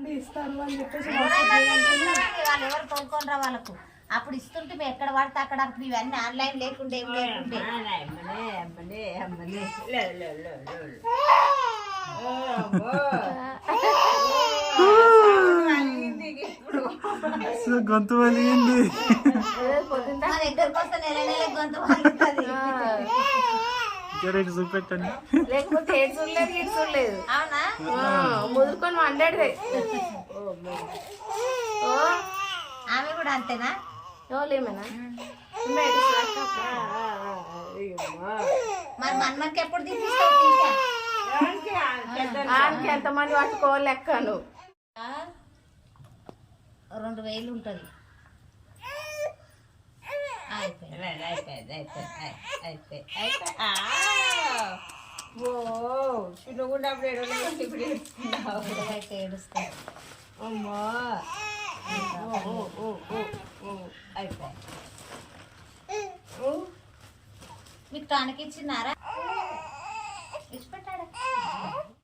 ఇవ్వండి ఇస్తాను అని చెప్పేసి వాళ్ళు ఎవరు కొనుక్కోనరా వాళ్ళకు అప్పుడు ఇస్తుంటే మేము ఎక్కడ పడితే అక్కడ అప్పుడు ఇవన్నీ ఆన్లైన్ లేకుండే ఏం లేకుండే గొంతు వలిగింది మా దగ్గరకు వస్తే నెల నెల గొంతు పలుకుతుంది చూపెట్టండి లేకపోతే ఏడు చూడలేదు ఇటు చూడలేదు అవునా ముదురుకొని వండేది ఆమె కూడా అంతేనా ఎవలేమన్నా మరి మన్మకి ఎప్పుడు తీపిస్తావు తీసా ఆమెకి ఎంతమంది పట్టుకోవాలి లెక్కను 2000 ఉంటుంది చిన్నగుండప్పుడు ఏడుస్తా అమ్మా మీకు టానిక్ ఇచ్చినారా